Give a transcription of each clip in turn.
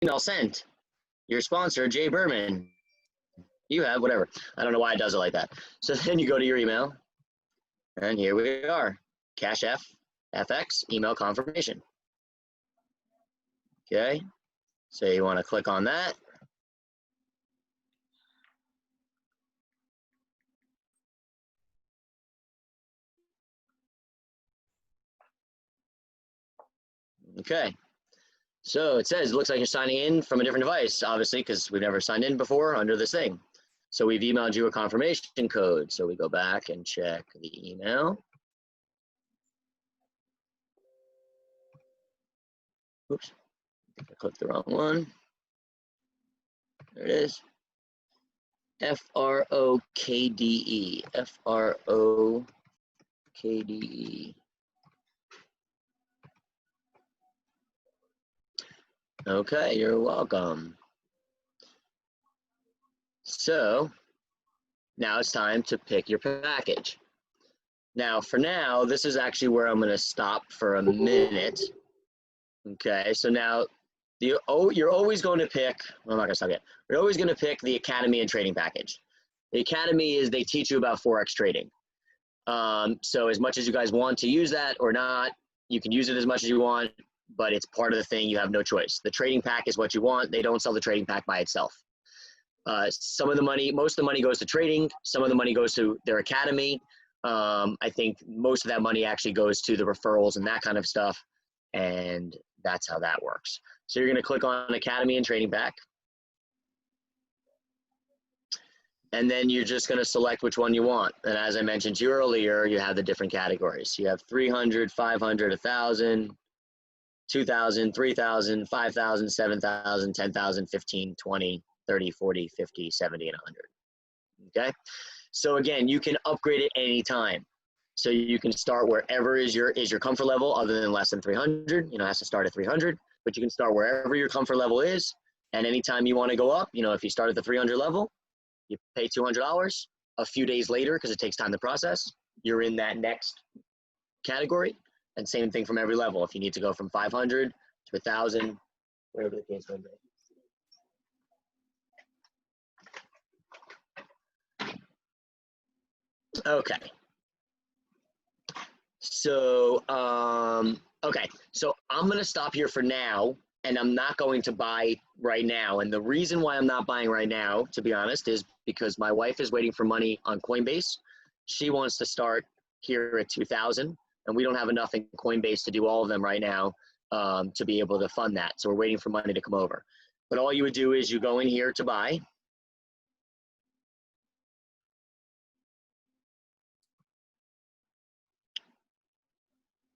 email sent. Your sponsor, Jay Berman. You have whatever. I don't know why it does it like that. So then you go to your email, and here we are. Cash FX email confirmation. Okay. So you want to click on that. Okay. So it says, it looks like you're signing in from a different device, obviously, because we've never signed in before under this thing. So we've emailed you a confirmation code. So we go back and check the email. Oops, I clicked the wrong one. There it is. FROKDE. FROKDE. Okay, you're welcome. So now it's time to pick your package. Now, for now, this is actually where I'm going to stop for a minute. Okay, so now you're always going to pick, well, I'm not going to stop yet. You're always going to pick the Academy and Trading package. The Academy is they teach you about Forex trading. So as much as you guys want to use that or not, you can use it as much as you want, but it's part of the thing. You have no choice. The trading pack is what you want. They don't sell the trading pack by itself. Some of the money, most of the money goes to trading. Some of the money goes to their Academy. I think most of that money actually goes to the referrals and that kind of stuff. And that's how that works. So you're going to click on Academy and Trading Pack. And then you're just going to select which one you want. And as I mentioned to you earlier, you have the different categories. You have 300, 500, 1,000, 2,000, 3,000, 5,000, 7,000, 10,000, 15, 20, 30, 40, 50, 70, and 100. Okay? So again, you can upgrade it anytime. So you can start wherever is your comfort level, other than less than 300. You know, it has to start at 300, but you can start wherever your comfort level is. And anytime you want to go up, you know, if you start at the 300 level, you pay $200. A few days later, because it takes time to process, you're in that next category. And same thing from every level. If you need to go from 500 to 1,000, wherever the case may be. Okay. So, okay. So I'm going to stop here for now, and I'm not going to buy right now. And the reason why I'm not buying right now, to be honest, is because my wife is waiting for money on Coinbase. She wants to start here at 2,000, and we don't have enough in Coinbase to do all of them right now to be able to fund that. So we're waiting for money to come over. But all you would do is you go in here to buy.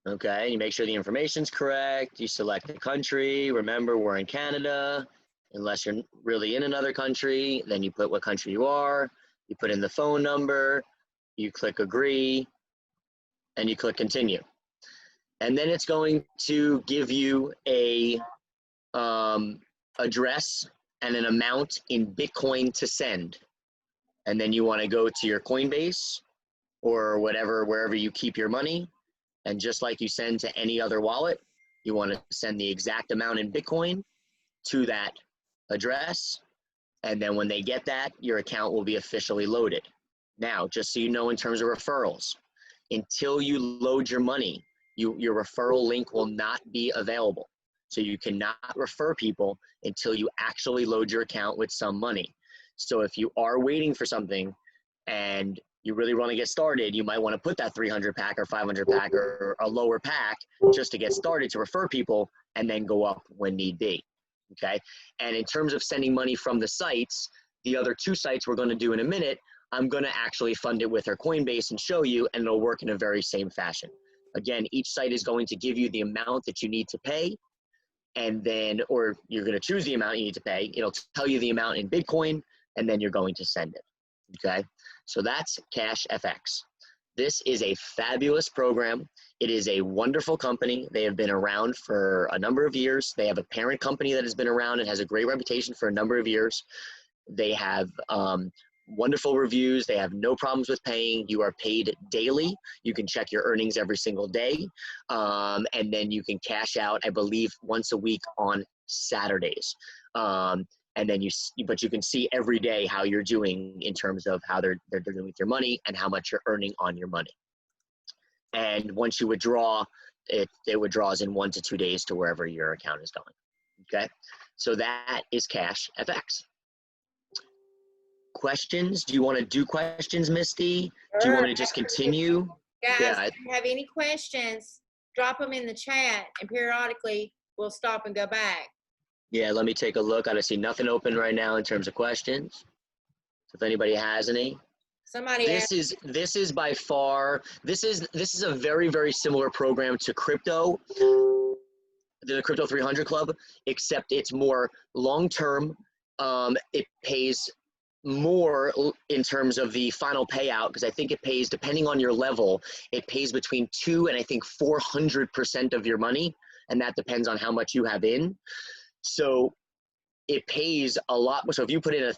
Okay, you make sure the information's correct. You select the country. Remember, we're in Canada. Unless you're really in another country, then you put what country you are. You put in the phone number. You click agree, and you click continue. And then it's going to give you a address and an amount in Bitcoin to send. And then you want to go to your Coinbase or whatever, wherever you keep your money. And just like you send to any other wallet, you want to send the exact amount in Bitcoin to that address. And then when they get that, your account will be officially loaded. Now, just so you know, in terms of referrals, until you load your money, your referral link will not be available. So you cannot refer people until you actually load your account with some money. So if you are waiting for something and you really want to get started, you might want to put that 300 pack or 500 pack or a lower pack just to get started to refer people and then go up when need be. Okay. And in terms of sending money from the sites, the other two sites we're going to do in a minute, I'm going to actually fund it with our Coinbase and show you, and it'll work in a very same fashion. Again, each site is going to give you the amount that you need to pay, and then, or you're going to choose the amount you need to pay. It'll tell you the amount in Bitcoin, and then you're going to send it. Okay. So that's Cash FX. This is a fabulous program. It is a wonderful company. They have been around for a number of years. They have a parent company that has been around and has a great reputation for a number of years. They have wonderful reviews. They have no problems with paying. You are paid daily. You can check your earnings every single day. And then you can cash out, I believe, once a week on Saturdays. And then but you can see every day how you're doing in terms of how they're doing with your money and how much you're earning on your money. And once you withdraw, it withdraws in 1 to 2 days to wherever your account is going. Okay, so that is Cash FX. Questions? Do you want to do questions, Misty? Sure. Do you want me to just continue? Guys, yeah. if you have any questions, drop them in the chat, and periodically we'll stop and go back. Yeah, let me take a look. I see nothing open right now in terms of questions. So if anybody has any. Somebody this is by far, this is a very, very similar program to crypto, the Crypto 300 Club, except it's more long-term. It pays more in terms of the final payout, because I think it pays, depending on your level, it pays between 2 and I think 400% of your money, and that depends on how much you have in. So it pays a lot. So if you put in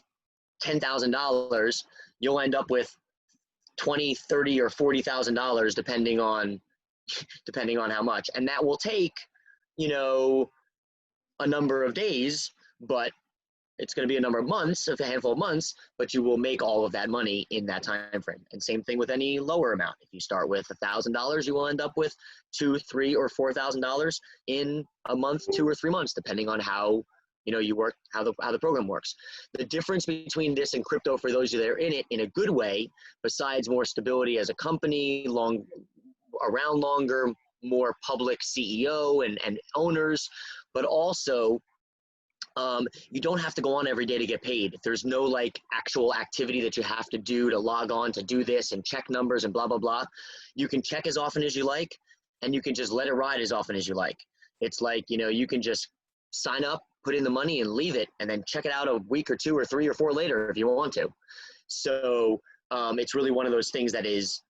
$10,000, you'll end up with $20, $30, or $40,000 depending on how much, and that will take, you know, a number of days, but it's going to be a number of months, a handful of months, but you will make all of that money in that time frame. And same thing with any lower amount. If you start with $1,000, you will end up with $2,000, $3,000, or $4,000 in a month, 2 or 3 months, depending on how, you know, you work, how the program works. The difference between this and crypto, for those of you that are in it in a good way, besides more stability as a company, around longer, more public CEO and owners, but also you don't have to go on every day to get paid. There's no like actual activity that you have to do to log on to do this and check numbers and blah, blah, blah. You can check as often as you like, and you can just let it ride as often as you like. It's like, you know, you can just sign up, put in the money and leave it, and then check it out a week or 2 or 3 or 4 later if you want to. So it's really one of those things that is,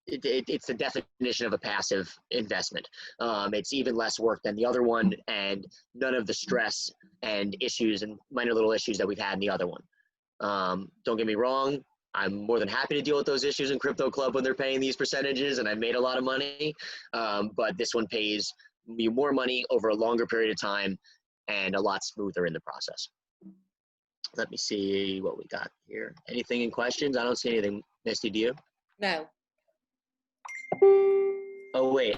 it's the definition of a passive investment. It's even less work than the other one, and none of the stress and issues and minor little issues that we've had in the other one. Don't get me wrong, I'm more than happy to deal with those issues in Crypto Club when they're paying these percentages, and I've made a lot of money, but this one pays you more money over a longer period of time and a lot smoother in the process. Let me see what we got here. Anything in questions? I don't see anything. Misty, do you? No. Oh, wait.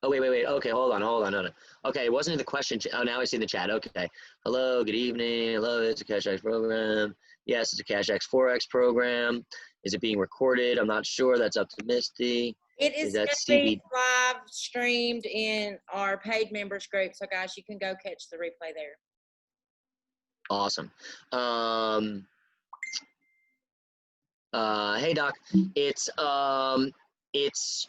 Okay, hold on. No. Okay, it wasn't in the question. Oh, now I see the chat. Okay. Hello, good evening. Hello, it's a CashX program. Yes, it's a CashX Forex program. Is it being recorded? I'm not sure. That's up to Misty. It is going to be live streamed in our paid members group. So, guys, you can go catch the replay there. Awesome. Hey, Doc. It's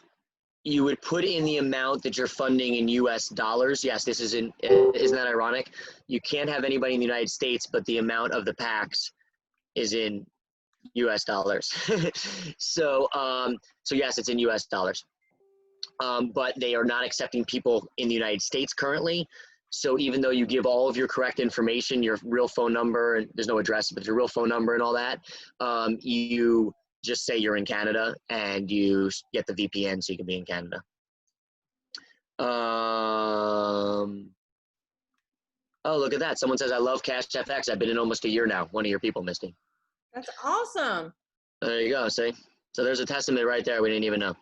you would put in the amount that you're funding in US dollars. Yes, this is isn't that ironic? You can't have anybody in the United States, but the amount of the packs is in US dollars. So yes, it's in US dollars. But they are not accepting people in the United States currently. So even though you give all of your correct information, your real phone number, and there's no address, but your real phone number and all that, you just say you're in Canada and you get the VPN so you can be in Canada. Oh, look at that. Someone says, I love Cash FX. I've been in almost a year now. One of your people, Misty. That's awesome. There you go. See? So there's a testament right there. We didn't even know.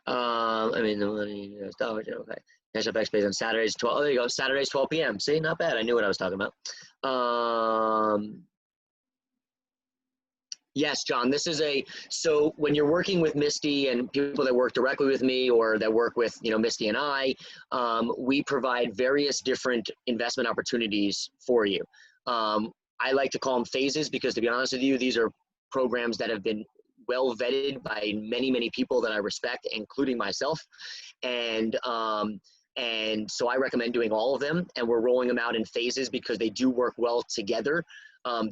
I mean, the money, dollars, okay. Cash FX pays on Saturdays, 12. Oh, there you go. Saturdays, 12 p.m. See? Not bad. I knew what I was talking about. Yes, John, this is so when you're working with Misty and people that work directly with me or that work with, you know, Misty and I, we provide various different investment opportunities for you. I like to call them phases because, to be honest with you, these are programs that have been well vetted by many, many people that I respect, including myself. And so I recommend doing all of them, and we're rolling them out in phases because they do work well together.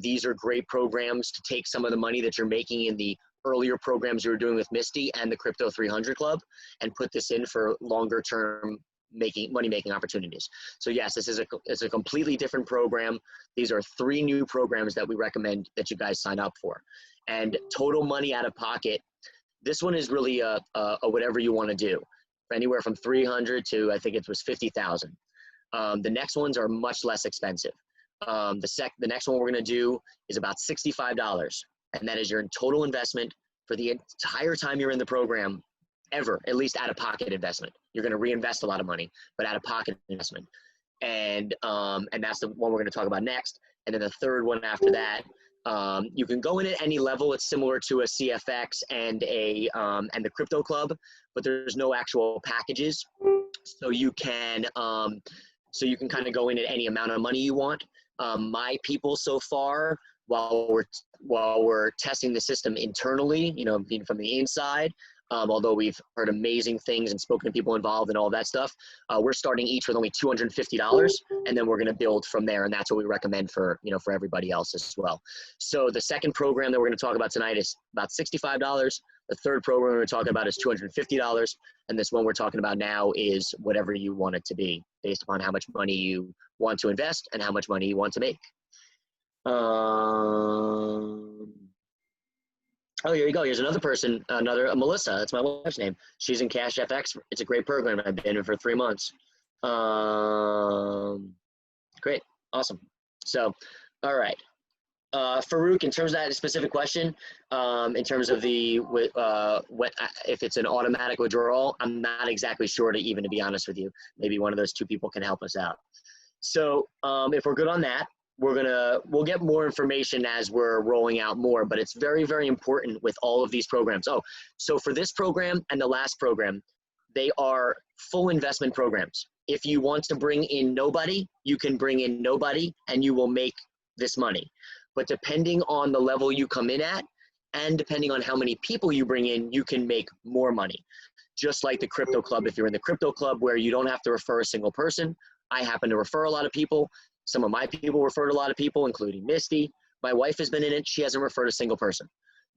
These are great programs to take some of the money that you're making in the earlier programs you were doing with Misty and the Crypto 300 Club and put this in for longer term money-making opportunities. So yes, it's a completely different program. These are 3 new programs that we recommend that you guys sign up for. And total money out of pocket, this one is really a whatever you want to do, anywhere from 300 to I think it was 50,000. The next ones are much less expensive. The next one we're going to do is about $65, and that is your total investment for the entire time you're in the program, ever, at least out-of-pocket investment. You're going to reinvest a lot of money, but out-of-pocket investment. And that's the one we're going to talk about next. And then the third one after that, you can go in at any level. It's similar to a CFX and the Crypto Club, but there's no actual packages. So you can kind of go in at any amount of money you want. My people so far, while we're testing the system internally, being from the inside, although we've heard amazing things and spoken to people involved and all that stuff, we're starting each with only $250, and then we're going to build from there, and that's what we recommend for everybody else as well. So the second program that we're going to talk about tonight is about $65. The third program we're talking about is $250, and this one we're talking about now is whatever you want it to be, based upon how much money you want to invest and how much money you want to make. Oh, here you go. Here's another person, Melissa. That's my wife's name. She's in Cash FX. It's a great program. I've been in it for 3 months. Great. Awesome. So, all right. Farouk, in terms of that specific question, in terms of if it's an automatic withdrawal, I'm not exactly sure to be honest with you. Maybe one of those two people can help us out. So if we're good on that, we'll get more information as we're rolling out more, but it's very, very important with all of these programs. Oh, so for this program and the last program, they are full investment programs. If you want to bring in nobody, you can bring in nobody and you will make this money. But depending on the level you come in at and depending on how many people you bring in, you can make more money. Just like the Crypto Club, if you're in the Crypto Club where you don't have to refer a single person, I happen to refer a lot of people. Some of my people referred a lot of people, including Misty. My wife has been in it. She hasn't referred a single person.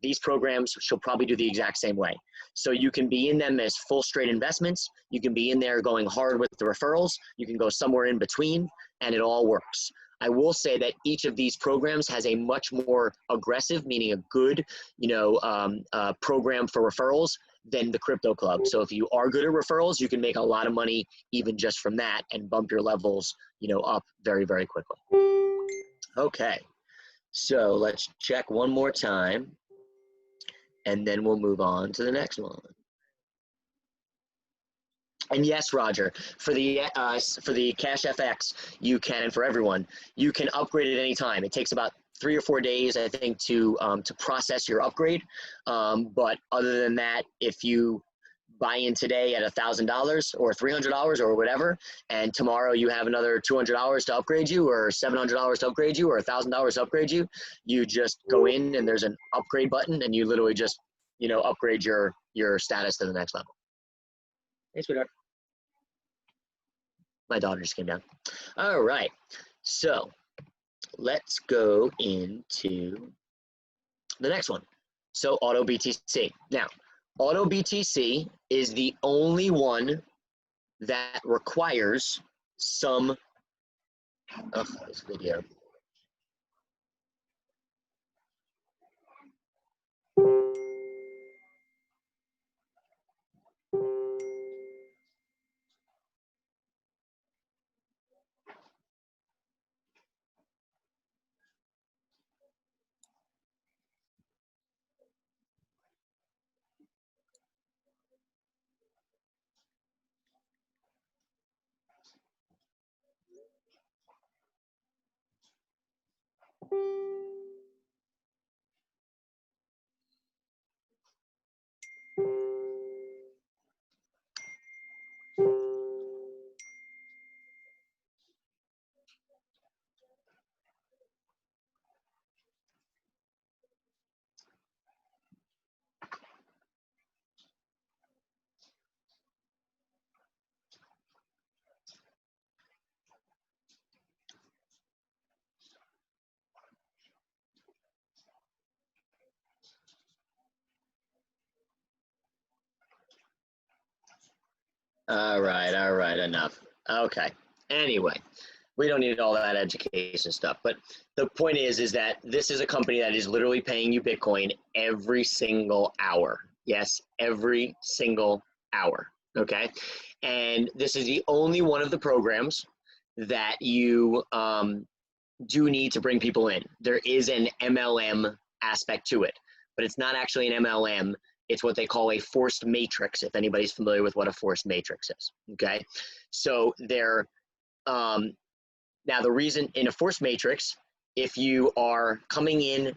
These programs, she'll probably do the exact same way. So you can be in them as full straight investments. You can be in there going hard with the referrals. You can go somewhere in between, and it all works. I will say that each of these programs has a much more aggressive, meaning a good, program for referrals than the Crypto Club. So if you are good at referrals, you can make a lot of money even just from that and bump your levels, up very, very quickly. Okay, so let's check one more time, and then we'll move on to the next one. And yes, Roger, for the Cash FX, you can, and for everyone, you can upgrade at any time. It takes about 3 or 4 days, I think, to process your upgrade. But other than that, if you buy in today at $1,000 or $300 or whatever, and tomorrow you have another $200 to upgrade you, or $700 to upgrade you, or $1,000 to upgrade you, you just go in and there's an upgrade button, and you literally just upgrade your status to the next level. Hey, sweetheart. My daughter just came down. All right, so let's go into the next one. So Auto BTC. Now, Auto BTC is the only one that requires some, this video. All right, enough. Okay, anyway, we don't need all that education stuff, but the point is that this is a company that is literally paying you Bitcoin every single hour. Yes, every single hour, okay? And this is the only one of the programs that you do need to bring people in. There is an MLM aspect to it, but it's not actually an MLM. It's what they call a forced matrix, if anybody's familiar with what a forced matrix is, okay? So they're, now the reason in a forced matrix, if you are coming in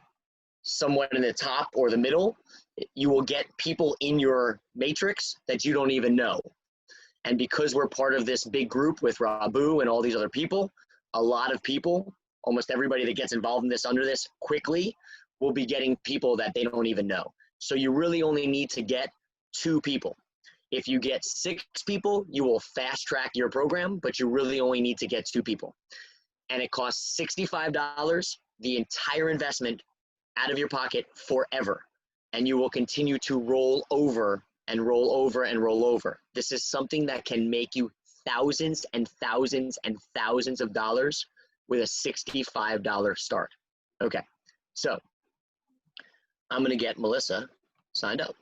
somewhat in the top or the middle, you will get people in your matrix that you don't even know. And because we're part of this big group with Rabu and all these other people, a lot of people, almost everybody that gets involved in this under this quickly will be getting people that they don't even know. So you really only need to get 2 people. If you get 6 people, you will fast track your program, but you really only need to get 2 people. And it costs $65, the entire investment out of your pocket forever. And you will continue to roll over and roll over and roll over. This is something that can make you thousands and thousands and thousands of dollars with a $65 start. Okay, so I'm gonna get Melissa signed up.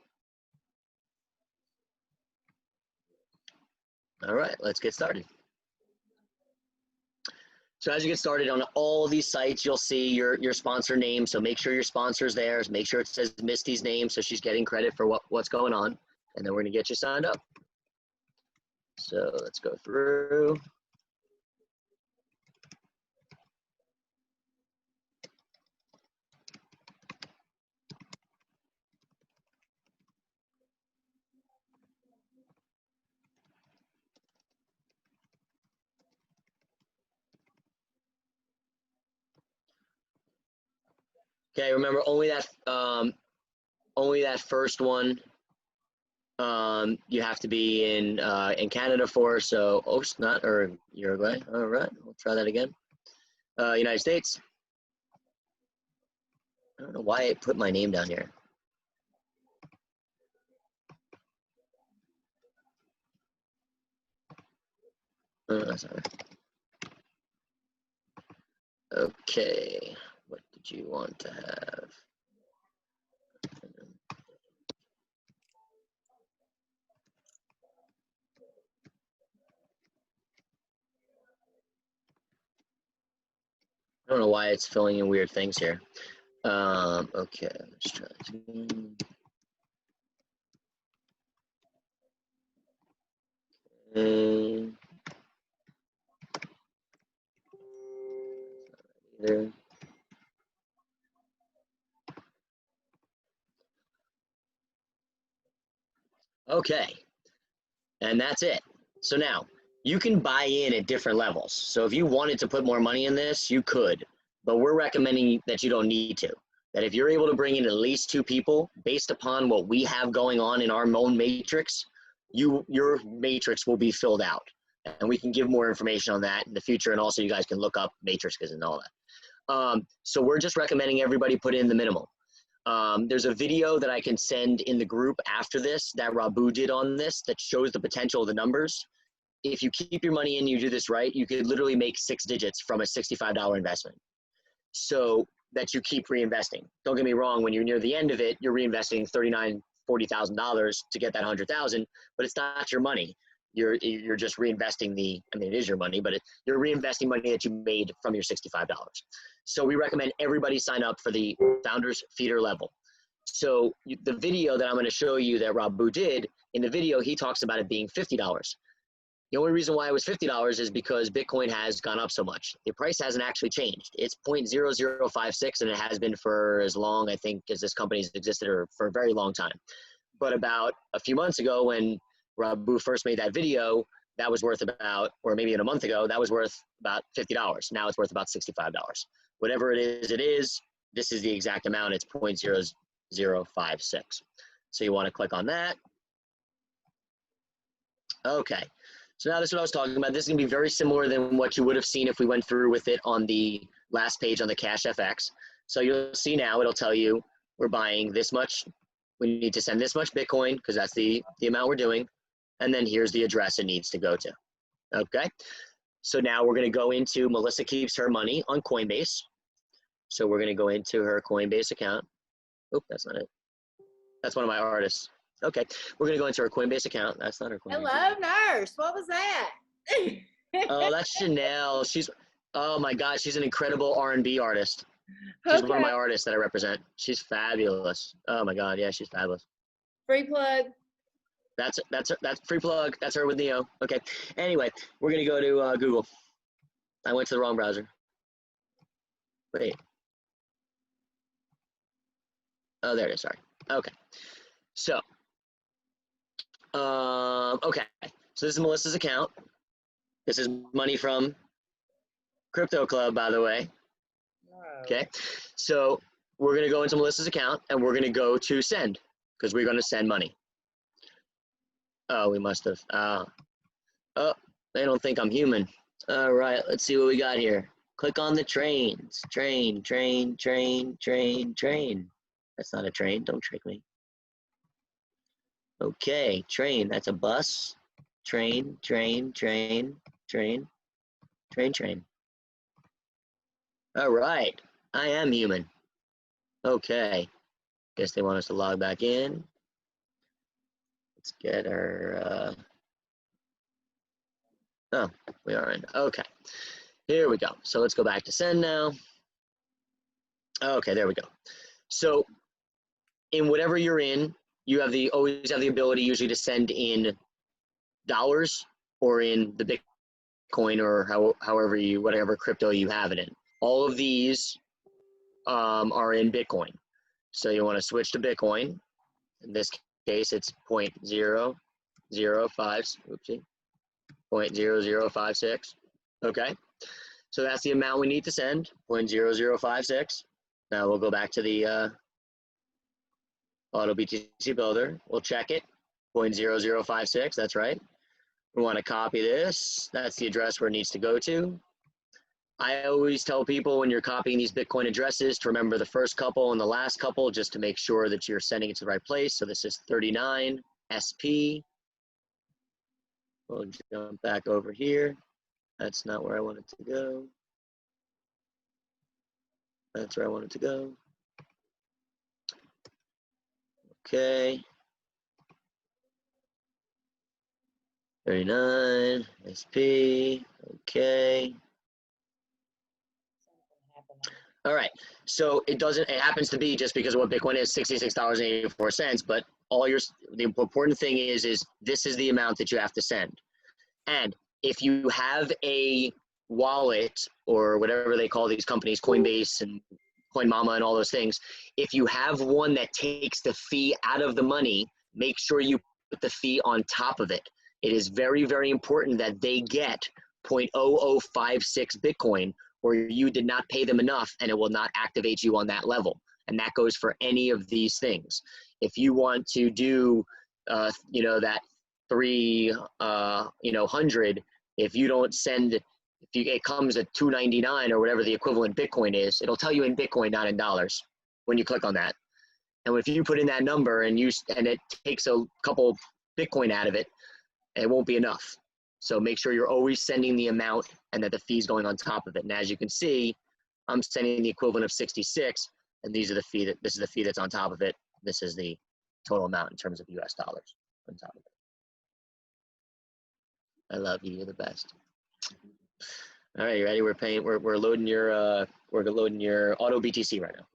All right, let's get started. So as you get started on all of these sites, you'll see your sponsor name. So make sure your sponsor's there. Make sure it says Misty's name so she's getting credit for what's going on. And then we're gonna get you signed up. So let's go through. Okay, remember only that first one you have to be in Canada for. So oops, not or Uruguay. All right, we'll try that again. United States. I don't know why I put my name down here. Sorry. Okay, what did you want to have? I don't know why it's filling in weird things here. Okay, let's try this again. Either. Okay, and that's it. So now you can buy in at different levels. So if you wanted to put more money in this, you could, but we're recommending that you don't need to. That if you're able to bring in at least 2 people based upon what we have going on in our own matrix, your matrix will be filled out. And we can give more information on that in the future. And also you guys can look up matrices and all that. So we're just recommending everybody put in the minimum. There's a video that I can send in the group after this that Rabu did on this that shows the potential of the numbers. If you keep your money in, you do this right, you could literally make 6 digits from a $65 investment. So that you keep reinvesting. Don't get me wrong, when you're near the end of it, you're reinvesting $39,000, $40,000 to get that $100,000, but it's not your money. You're just reinvesting it is your money, but you're reinvesting money that you made from your $65. So we recommend everybody sign up for the Founders Feeder level. So the video that I'm going to show you that Rabu did, in the video, he talks about it being $50. The only reason why it was $50 is because Bitcoin has gone up so much. The price hasn't actually changed. It's 0.0056, and it has been for as long, I think, as this company has existed, or for a very long time. But about a few months ago, when Rabu first made that video, that was worth about, or maybe in a month ago, that was worth about $50. Now it's worth about $65. Whatever it is, this is the exact amount. It's 0.0056. So you want to click on that. Okay. So now this is what I was talking about. This is going to be very similar than what you would have seen if we went through with it on the last page on the Cash FX. So you'll see now it'll tell you we're buying this much. We need to send this much Bitcoin because that's the amount we're doing. And then here's the address it needs to go to. Okay. So now we're going to go into Melissa keeps her money on Coinbase. So we're going to go into her Coinbase account. Oop, that's not it. That's one of my artists. Okay, we're going to go into her Coinbase account. That's not her Coinbase. Hello, nurse. What was that? Oh, that's Chanel. Oh my God, she's an incredible R&B artist. She's one of my artists that I represent. She's fabulous. Oh my God, yeah, she's fabulous. Free plug. That's free plug. That's her with Neo. Okay. Anyway, we're gonna go to Google. I went to the wrong browser. Wait. Oh, there it is. Sorry. Okay. So, okay. So this is Melissa's account. This is money from Crypto Club, by the way. Okay. So we're gonna go into Melissa's account and we're gonna go to send because we're gonna send money. Oh, we must have. Oh, they don't think I'm human. All right. Let's see what we got here. Click on the trains. Train. That's not a train. Don't trick me. Okay, train. That's a bus. Train. All right. I am human. Okay. Guess they want us to log back in. Let's get our... Oh, we are in. Okay. Here we go. So let's go back to send now. Okay, there we go. So in whatever you're in, you have always have the ability usually to send in dollars or in the Bitcoin or however whatever crypto you have it in. All of these are in Bitcoin. So you want to switch to Bitcoin. In this case, it's 0.0056. Okay. So that's the amount we need to send, 0.0056. Now we'll go back to the Auto BTC Builder. We'll check it, 0.0056, that's right. We want to copy this. That's the address where it needs to go to. I always tell people when you're copying these Bitcoin addresses to remember the first couple and the last couple just to make sure that you're sending it to the right place. So this is 39 SP. We'll jump back over here. That's not where I want it to go. That's where I want it to go. Okay. 39 SP. Okay. All right. So it happens to be just because of what Bitcoin is, $66.84. But the important thing is this is the amount that you have to send. And if you have a wallet or whatever they call these companies, Coinbase and CoinMama and all those things, if you have one that takes the fee out of the money, make sure you put the fee on top of it. It is very, very important that they get 0.0056 Bitcoin or you did not pay them enough and it will not activate you on that level. And that goes for any of these things. If you want to do, that 300, if you don't send, it comes at $2.99 or whatever the equivalent Bitcoin is, it'll tell you in Bitcoin, not in dollars when you click on that. And if you put in that number and it takes a couple Bitcoin out of it, it won't be enough. So make sure you're always sending the amount and that the fee's going on top of it. And as you can see, I'm sending the equivalent of 66, and this is the fee that's on top of it. This is the total amount in terms of US dollars on top of it. I love you. You're the best. All right, you ready? We're loading your Auto BTC right now.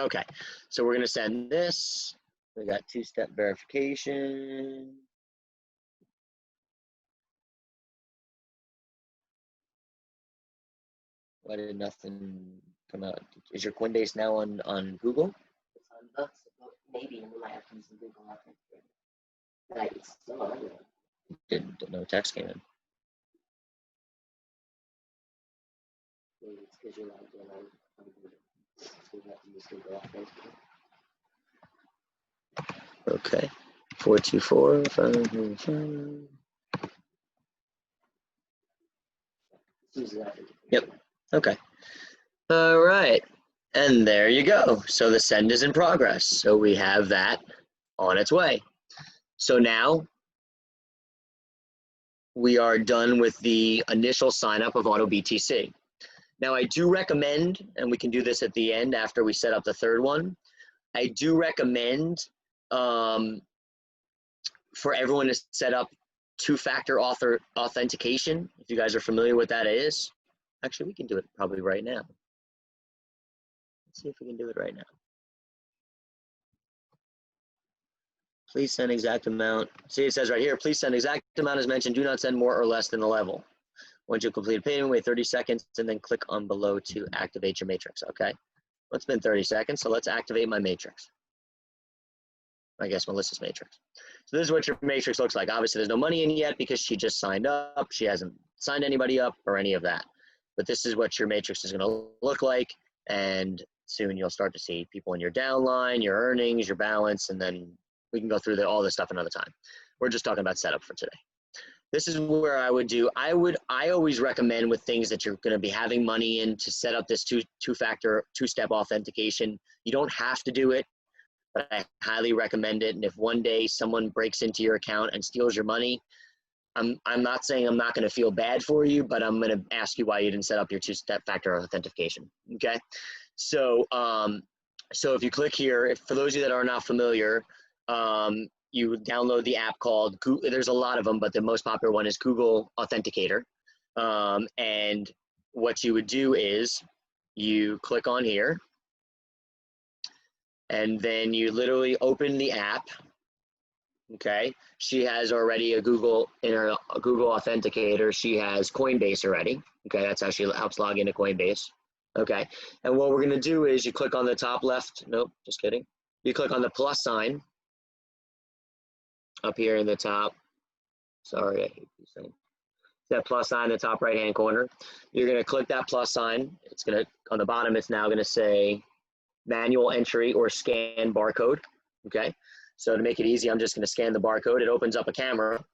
Okay, so we're gonna send this. We got two-step verification. Why did nothing come out? Is your Coinbase now on Google? It's on Books, maybe we might have to use some Google Authenticator. But it's still on there. No text came in. Maybe it's because you're logged in on Google. So you have to use Google Authenticator. Okay. 424 505. Yep. Okay. All right. And there you go. So the send is in progress. So we have that on its way. So now we are done with the initial sign up of Auto BTC. Now I do recommend, and we can do this at the end after we set up the third one, I do recommend for everyone to set up two-factor authentication, if you guys are familiar with that is. Actually, we can do it probably right now. Let's see if we can do it right now. Please send exact amount. See, it says right here, please send exact amount as mentioned. Do not send more or less than the level. Once you complete a payment, wait 30 seconds and then click on below to activate your matrix, okay? Well, it's been 30 seconds, so let's activate my matrix. I guess Melissa's matrix. So this is what your matrix looks like. Obviously, there's no money in yet because she just signed up. She hasn't signed anybody up or any of that. But this is what your matrix is going to look like, and soon you'll start to see people in your downline, your earnings, your balance, and then we can go through all this stuff another time. We're just talking about setup for today. This is where I would do, I always recommend with things that you're going to be having money in to set up this two-factor, two-step authentication. You don't have to do it, but I highly recommend it. And if one day someone breaks into your account and steals your money, I'm not saying I'm not going to feel bad for you, but I'm going to ask you why you didn't set up your two-step factor authentication. Okay, so so if you click here, for those of you that are not familiar, you download the app called Google. There's a lot of them, but the most popular one is Google Authenticator. And what you would do is you click on here, and then you literally open the app. Okay, she has already a Google Authenticator. She has Coinbase already. Okay, that's how she helps log into Coinbase. Okay, and what we're gonna do is you click on the top left. Nope, just kidding. You click on the plus sign up here in the top. Sorry, I hate these things. That plus sign in the top right-hand corner. You're gonna click that plus sign. It's gonna, on the bottom, it's now gonna say manual entry or scan barcode. Okay, so to make it easy, I'm just gonna scan the barcode. It opens up a camera,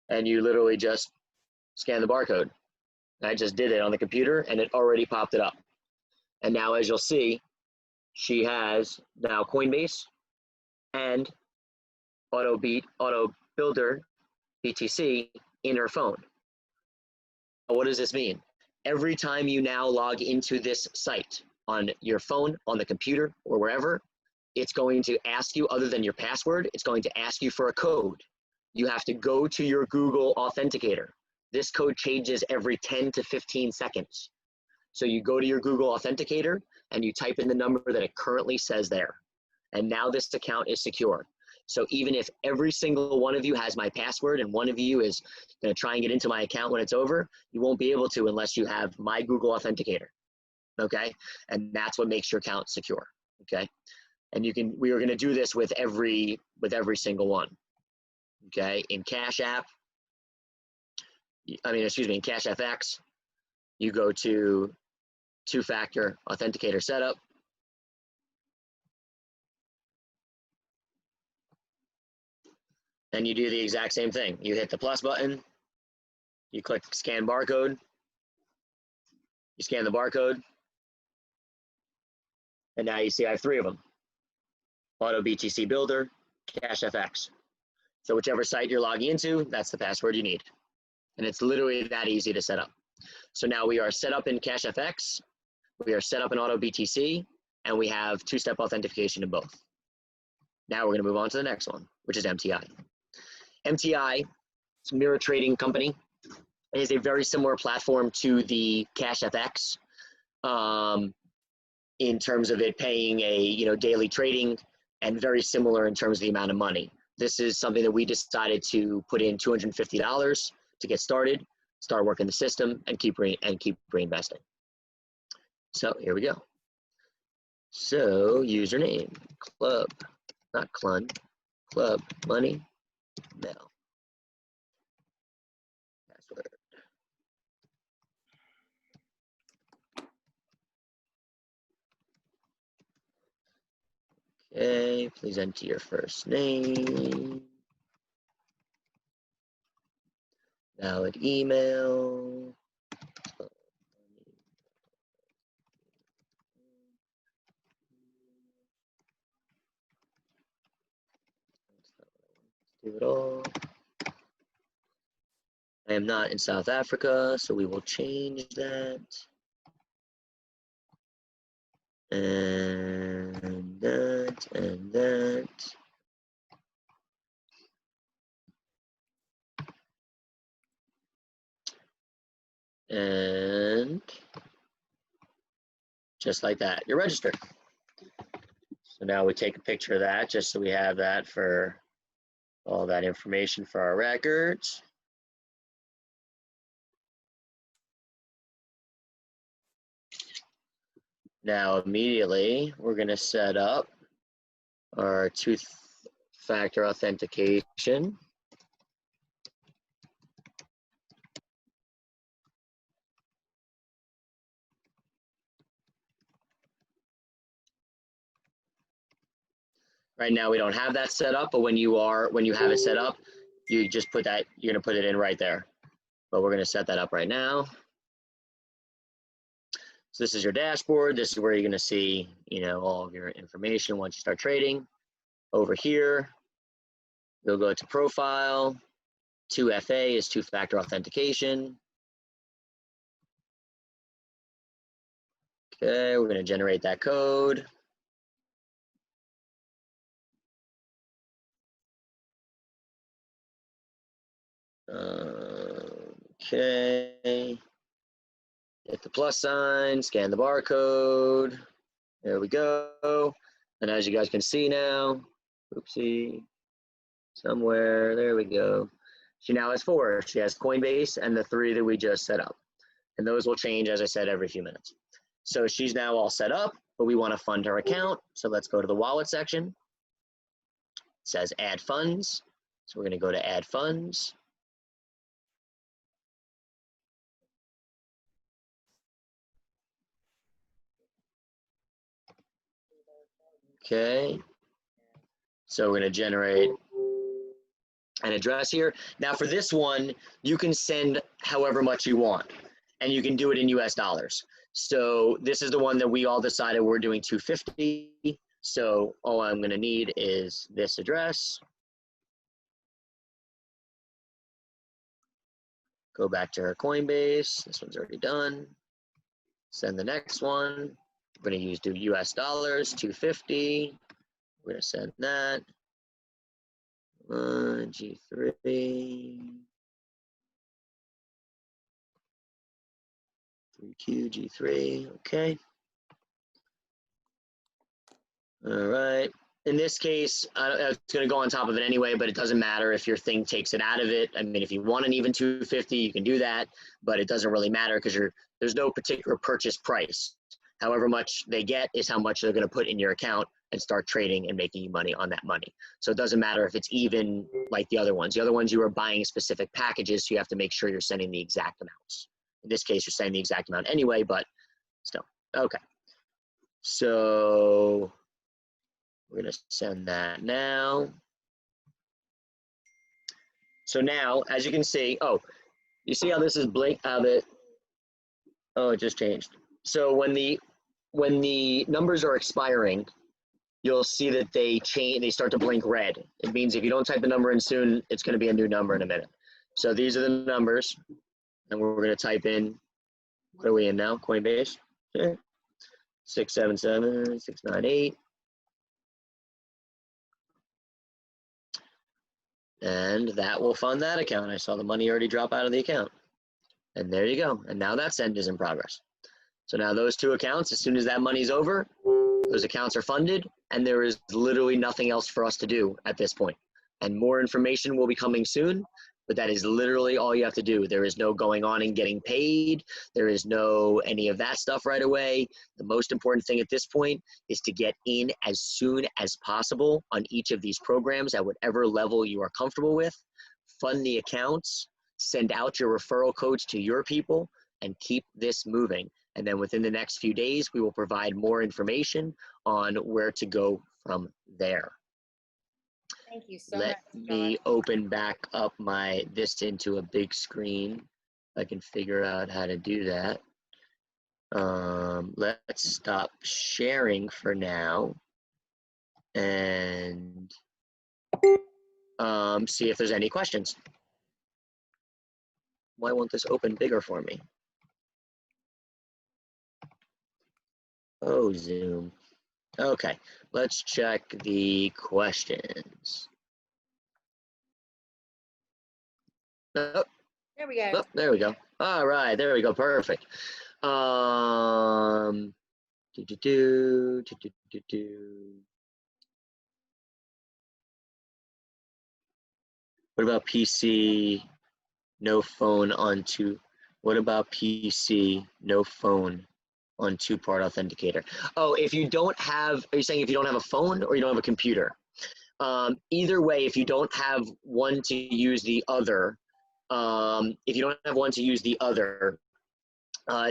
and you literally just scan the barcode. I just did it on the computer, and it already popped it up. And now, as you'll see, she has now Coinbase and Auto Builder BTC in her phone. What does this mean? Every time you now log into this site on your phone, on the computer, or wherever, it's going to ask you, other than your password, it's going to ask you for a code. You have to go to your Google Authenticator. This code changes every 10 to 15 seconds. So you go to your Google Authenticator and you type in the number that it currently says there. And now this account is secure. So even if every single one of you has my password and one of you is going to try and get into my account when it's over, you won't be able to unless you have my Google Authenticator. Okay? And that's what makes your account secure. Okay? And we are going to do this with every single one. Okay? In Cash App, in Cash FX, you go to two-factor authenticator setup. And you do the exact same thing. You hit the plus button, you click scan barcode, you scan the barcode, and now you see I have 3 of them. Auto BTC Builder, Cash FX. So whichever site you're logging into, that's the password you need. And it's literally that easy to set up. So now we are set up in Cash FX, we are set up in Auto BTC, and we have two-step authentication in both. Now we're going to move on to the next one, which is MTI. MTI, it's a mirror trading company. It is a very similar platform to the Cash FX in terms of it paying a daily trading, and very similar in terms of the amount of money. This is something that we decided to put in $250 to get started, start working the system, and keep reinvesting. So here we go. So username, club, not clun, club, money, now. Password. Okay, please enter your first name. Valid email. Do it all. I am not in South Africa, so we will change that. And that, and that. And just like that, you're registered. So now we take a picture of that just so we have that for all that information for our records. Now immediately we're going to set up our two-factor authentication. Right now we don't have that set up, but when you have it set up, you just put that, you're gonna put it in right there. But we're gonna set that up right now. So this is your dashboard. This is where you're gonna see, you know, all of your information once you start trading. Over here, you'll go to profile. 2FA is two-factor authentication. Okay, we're gonna generate that code. Okay, hit the plus sign, scan the barcode. There we go. And as you guys can see now, oopsie, somewhere, there we go. She now has 4. She has Coinbase and the 3 that we just set up. And those will change, as I said, every few minutes. So she's now all set up, but we want to fund her account. So let's go to the wallet section. It says add funds. So we're going to go to add funds. Okay. So we're going to generate an address here. Now for this one, you can send however much you want, and you can do it in US dollars. So this is the one that we all decided we're doing 250. So all I'm going to need is this address. Go back to her Coinbase. This one's already done. Send the next one. We're going to use US dollars, 250. We're going to send that. G3. G3, okay. All right. In this case, it's going to go on top of it anyway, but it doesn't matter if your thing takes it out of it. I mean, if you want an even 250, you can do that, but it doesn't really matter because there's no particular purchase price. However much they get is how much they're going to put in your account and start trading and making you money on that money. So it doesn't matter if it's even like the other ones. The other ones, you are buying specific packages, so you have to make sure you're sending the exact amounts. In this case, you're sending the exact amount anyway, but still. Okay. So we're going to send that now. So now, as you can see, oh, you see how this is blink? Oh, it just changed. So when the numbers are expiring, you'll see that they start to blink red. It means if you don't type the number in soon, it's going to be a new number in a minute. So these are the numbers, and we're going to type in, what are we in now? Coinbase? Okay. 677, 698. And that will fund that account. I saw the money already drop out of the account. And there you go. And now that send is in progress. So now those two accounts, as soon as that money's over, those accounts are funded, and there is literally nothing else for us to do at this point. And more information will be coming soon, but that is literally all you have to do. There is no going on and getting paid. There is no any of that stuff right away. The most important thing at this point is to get in as soon as possible on each of these programs at whatever level you are comfortable with. Fund the accounts, send out your referral codes to your people, and keep this moving. And then within the next few days, we will provide more information on where to go from there. Thank you so much. Let me open back up this into a big screen. I can figure out how to do that. Let's stop sharing for now and see if there's any questions. Why won't this open bigger for me? Oh, Zoom. Okay, let's check the questions. Oh, There we go. Oh, there we go. All right, there we go. Perfect. What about PC? No phone on two. What about PC? No phone on two-part authenticator. Oh, if you don't have, are you saying if you don't have a phone or you don't have a computer? Either way, if you don't have one to use the other, if you don't have one to use the other,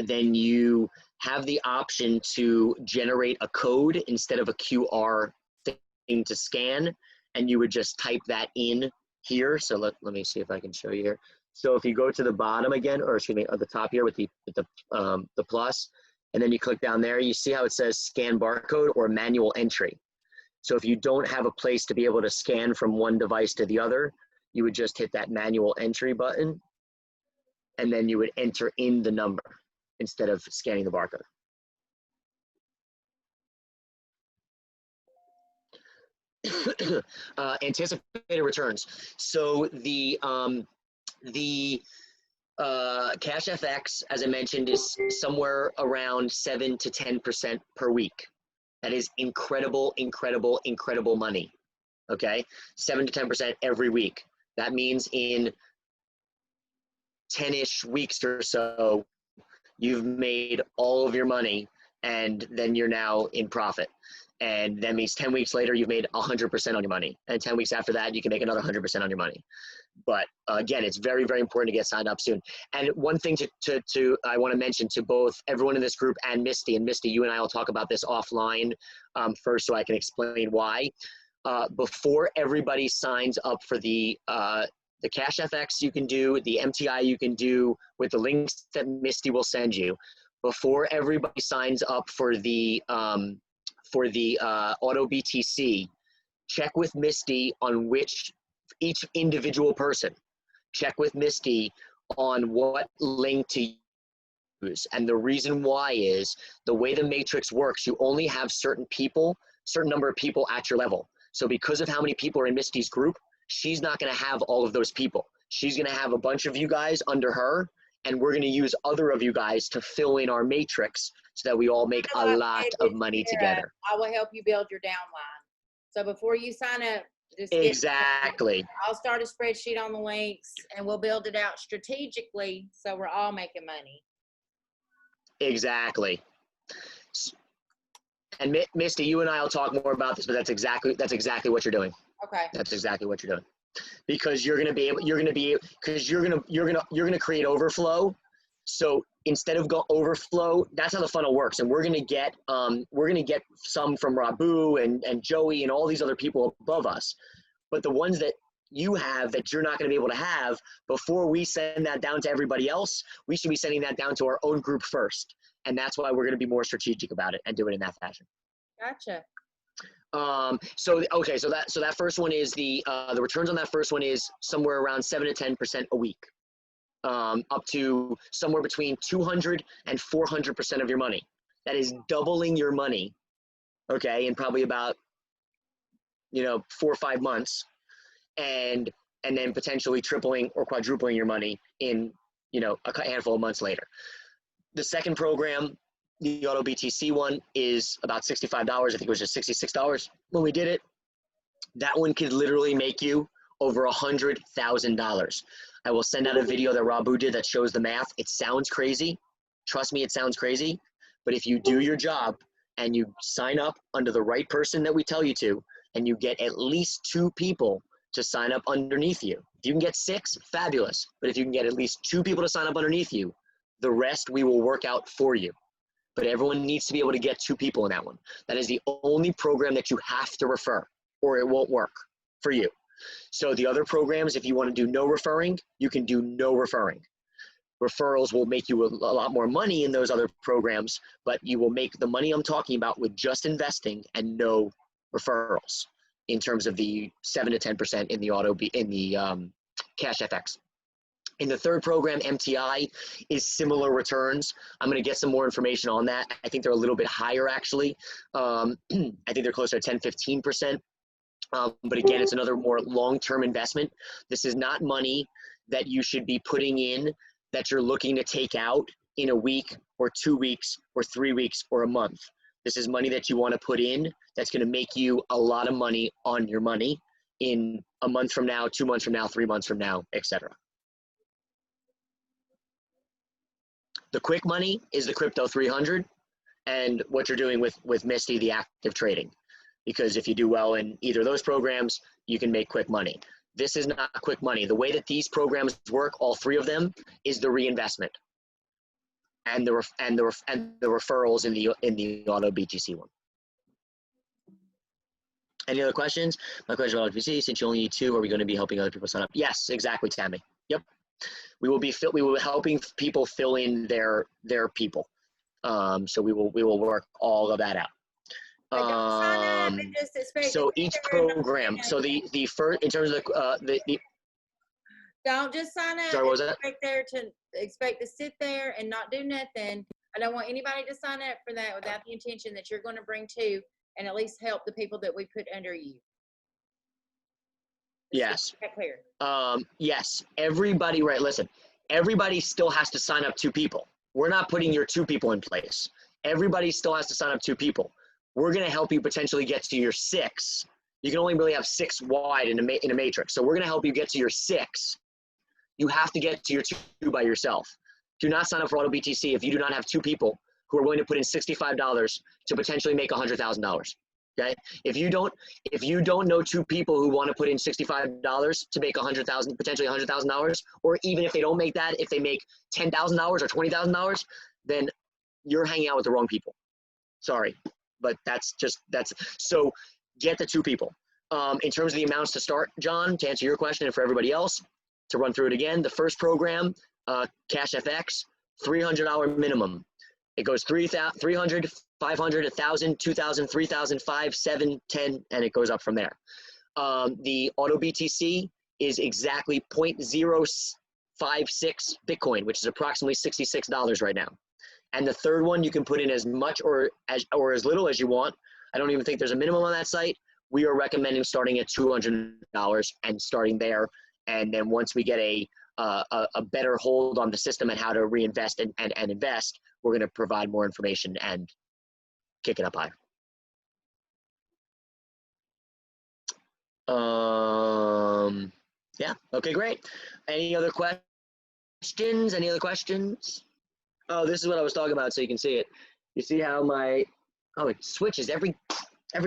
then you have the option to generate a code instead of a QR thing to scan, and you would just type that in here. So let me see if I can show you here. So if you go to the bottom again, or excuse me, at the top here with the plus, and then you click down there, you see how it says scan barcode or manual entry. So if you don't have a place to be able to scan from one device to the other, you would just hit that manual entry button, and then you would enter in the number instead of scanning the barcode. Anticipated returns. So the Cash FX, as I mentioned, is somewhere around 7 to 10% per week. That is incredible, incredible, incredible money. Okay, 7 to 10% every week. That means in 10-ish weeks or so, you've made all of your money, and then you're now in profit. And that means 10 weeks later, you've made 100% on your money. And 10 weeks after that, you can make another 100% on your money. But again, it's very, very important to get signed up soon. And one thing I want to mention to both everyone in this group and Misty, you and I will talk about this offline first so I can explain why. Before everybody signs up for the Cash FX you can do, the MTI you can do with the links that Misty will send you. Before everybody signs up for the Auto BTC, check with Misty on each individual person. Check with Misty on what link to use. And the reason why is the way the matrix works, you only have certain number of people at your level. So because of how many people are in Misty's group, she's not going to have all of those people. She's going to have a bunch of you guys under her, and we're going to use other of you guys to fill in our matrix so that we all make a lot of money together. I will help you build your downline. So before you sign up, Exactly. I'll start a spreadsheet on the links, and we'll build it out strategically so we're all making money. Exactly. And Misty, you and I will talk more about this, but that's exactly what you're doing. Okay. That's exactly what you're doing. Because you're going to create overflow. So instead of overflow, that's how the funnel works. And we're going to get some from Rabu and Joey and all these other people above us. But the ones that you have that you're not going to be able to have, before we send that down to everybody else, we should be sending that down to our own group first. And that's why we're going to be more strategic about it and do it in that fashion. Gotcha. So that first one is the returns on that first one is somewhere around 7 to 10% a week, up to somewhere between 200 and 400% of your money. That is doubling your money, okay, in probably about 4 or 5 months, and then potentially tripling or quadrupling your money in a handful of months later. The second program, the Auto BTC one, is about $65. I think it was just $66 when we did it. That one could literally make you over $100,000. I will send out a video that Rabu did that shows the math. It sounds crazy. Trust me, it sounds crazy. But if you do your job and you sign up under the right person that we tell you to, and you get at least 2 people to sign up underneath you. If you can get 6, fabulous. But if you can get at least 2 people to sign up underneath you, the rest we will work out for you. But everyone needs to be able to get 2 people in that one. That is the only program that you have to refer, or it won't work for you. So the other programs, if you want to do no referring, you can do no referring. Referrals will make you a lot more money in those other programs, but you will make the money I'm talking about with just investing and no referrals in terms of the 7 to 10% in the Cash FX. In the third program, MTI, is similar returns. I'm going to get some more information on that. I think they're a little bit higher, actually. I think they're closer to 10, 15%. But again, it's another more long-term investment. This is not money that you should be putting in that you're looking to take out in a week or 2 weeks or 3 weeks or a month. This is money that you want to put in that's going to make you a lot of money on your money in a month from now, 2 months from now, 3 months from now, etc. The quick money is the Crypto 300 and what you're doing with Misty, the active trading. Because if you do well in either of those programs, you can make quick money. This is not quick money. The way that these programs work, all three of them, is the reinvestment and the referrals in the auto BTC one. Any other questions? My question about BTC, since you only need 2, are we going to be helping other people sign up? Yes, exactly, Tammy. Yep. We will be helping people fill in their people. So we will work all of that out. So each program, so the first, in terms of the don't just sign up. Sorry, what was that? Expect to sit there and not do nothing. I don't want anybody to sign up for that without the intention that you're going to bring 2 and at least help the people that we put under you. Yes. Is that clear? Yes. Everybody, right? Listen, everybody still has to sign up 2 people. We're not putting your 2 people in place. Everybody still has to sign up 2 people. We're going to help you potentially get to your 6. You can only really have 6 wide in a matrix. So we're going to help you get to your 6. You have to get to your 2 by yourself. Do not sign up for Auto BTC if you do not have 2 people who are willing to put in $65 to potentially make $100,000. Okay? If you don't know 2 people who want to put in $65 to make potentially $100,000, or even if they don't make that, if they make $10,000 or $20,000, then you're hanging out with the wrong people. Sorry, but so get the 2 people. In terms of the amounts to start, John, to answer your question and for everybody else, to run through it again, the first program, Cash FX, $300 minimum. It goes 300, 500, 1,000, 2,000, 3,000, 5, 7, 10, and it goes up from there. The Auto BTC is exactly 0.056 Bitcoin, which is approximately $66 right now. And the third one, you can put in as much or as little as you want. I don't even think there's a minimum on that site. We are recommending starting at $200 and starting there. And then once we get a better hold on the system and how to reinvest and invest, we're going to provide more information and kick it up higher. Yeah, okay, great. Any other questions? Any other questions? Oh, this is what I was talking about so you can see it. You see how it switches every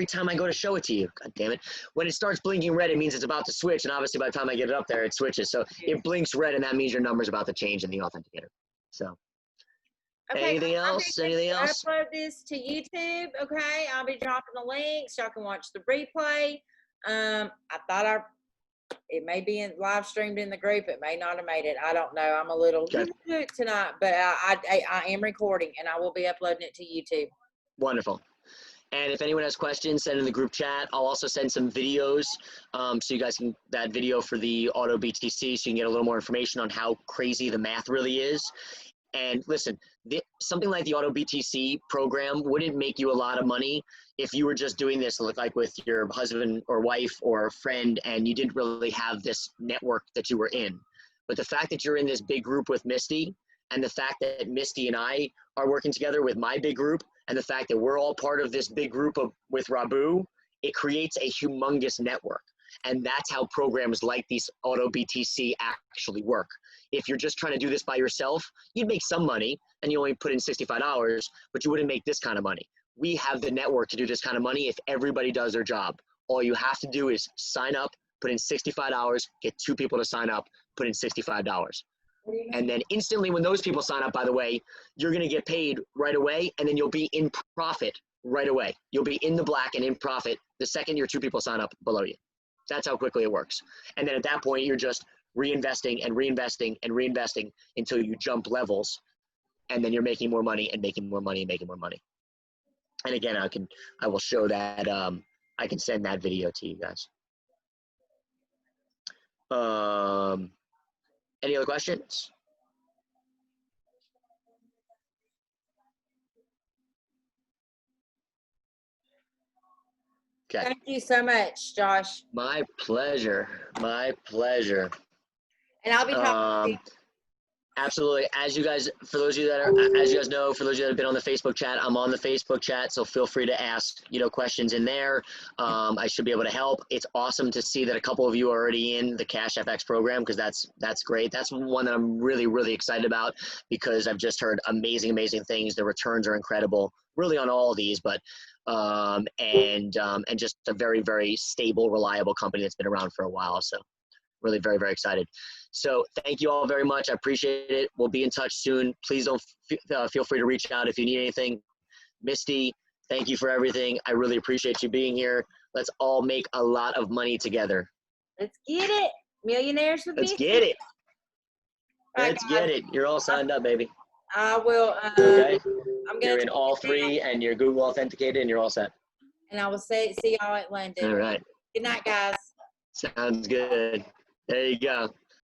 time I go to show it to you. God damn it. When it starts blinking red, it means it's about to switch. And obviously by the time I get it up there, it switches. So it blinks red and that means your number's about to change in the Authenticator. So okay, anything else? Anything else? Upload this to YouTube. Okay. I'll be dropping the links. Y'all can watch the replay. I thought it may be live streamed in the group. It may not have made it. I don't know. I'm a little tonight, but I am recording and I will be uploading it to YouTube. Wonderful. And if anyone has questions, send in the group chat. I'll also send some videos so you guys can, that video for the Auto BTC so you can get a little more information on how crazy the math really is. And listen, something like the Auto BTC program wouldn't make you a lot of money if you were just doing this like with your husband or wife or friend and you didn't really have this network that you were in. But the fact that you're in this big group with Misty and the fact that Misty and I are working together with my big group and the fact that we're all part of this big group with Rabu, it creates a humongous network. And that's how programs like these Auto BTC actually work. If you're just trying to do this by yourself, you'd make some money and you only put in $65, but you wouldn't make this kind of money. We have the network to do this kind of money if everybody does their job. All you have to do is sign up, put in $65, get 2 people to sign up, put in $65. And then instantly when those people sign up, by the way, you're going to get paid right away and then you'll be in profit right away. You'll be in the black and in profit the second your 2 people sign up below you. That's how quickly it works. And then at that point, you're just reinvesting and reinvesting and reinvesting until you jump levels. And then you're making more money and making more money and making more money. And again, I will show that. I can send that video to you guys. Any other questions? Okay. Thank you so much, Josh. My pleasure. My pleasure. And I'll be talking to you. Absolutely. As you guys, for those of you that are, as you guys know, for those of you that have been on the Facebook chat, I'm on the Facebook chat, so feel free to ask, questions in there. I should be able to help. It's awesome to see that a couple of you are already in the Cash FX program, because that's great. That's one that I'm really, really excited about, because I've just heard amazing things. The returns are incredible, really on all of these, but and just a very, very stable, reliable company that's been around for a while. So really very, very excited. So thank you all very much. I appreciate it. We'll be in touch soon. Please don't feel free to reach out if you need anything. Misty, thank you for everything. I really appreciate you being here. Let's all make a lot of money together. Let's get it. Millionaires with Let's Misty. get it. Right, Get it. You're all signed up, baby. I will. Okay. I'm You're gonna in all three, and you're Google authenticated, and you're all set. and I will see y'all at London. All right. Good night, guys. Sounds good. There you go.